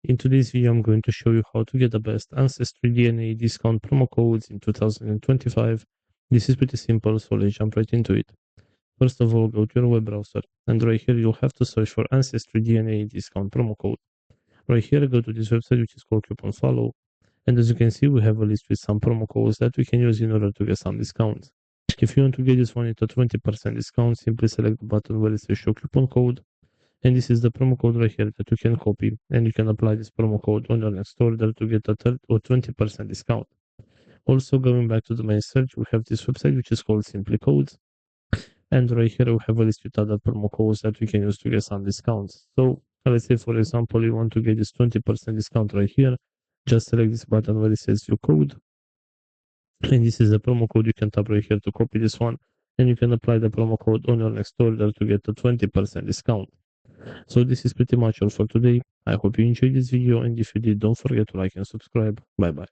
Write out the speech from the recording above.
In today's video, I'm going to show you how to get the best Ancestry DNA discount promo codes in 2025. This is pretty simple, so let's jump right into it. First of all, go to your web browser, and right here you'll have to search for Ancestry DNA discount promo code. Right here, go to this website which is called Coupon Follow, and as you can see, we have a list with some promo codes that we can use in order to get some discounts. If you want to get this one at a 20% discount, simply select the button where it says show coupon code. And this is the promo code right here that you can copy, and you can apply this promo code on your next order to get a 30 or 20% discount. Also, going back to the main search, we have this website which is called Simply Codes, and right here we have a list with other promo codes that we can use to get some discounts. So let's say, for example, you want to get this 20% discount right here. Just select this button where it says view code, and this is the promo code. You can tap right here to copy this one, and you can apply the promo code on your next order to get a 20% discount. So this is pretty much all for today. I hope you enjoyed this video, and if you did, don't forget to like and subscribe. Bye bye.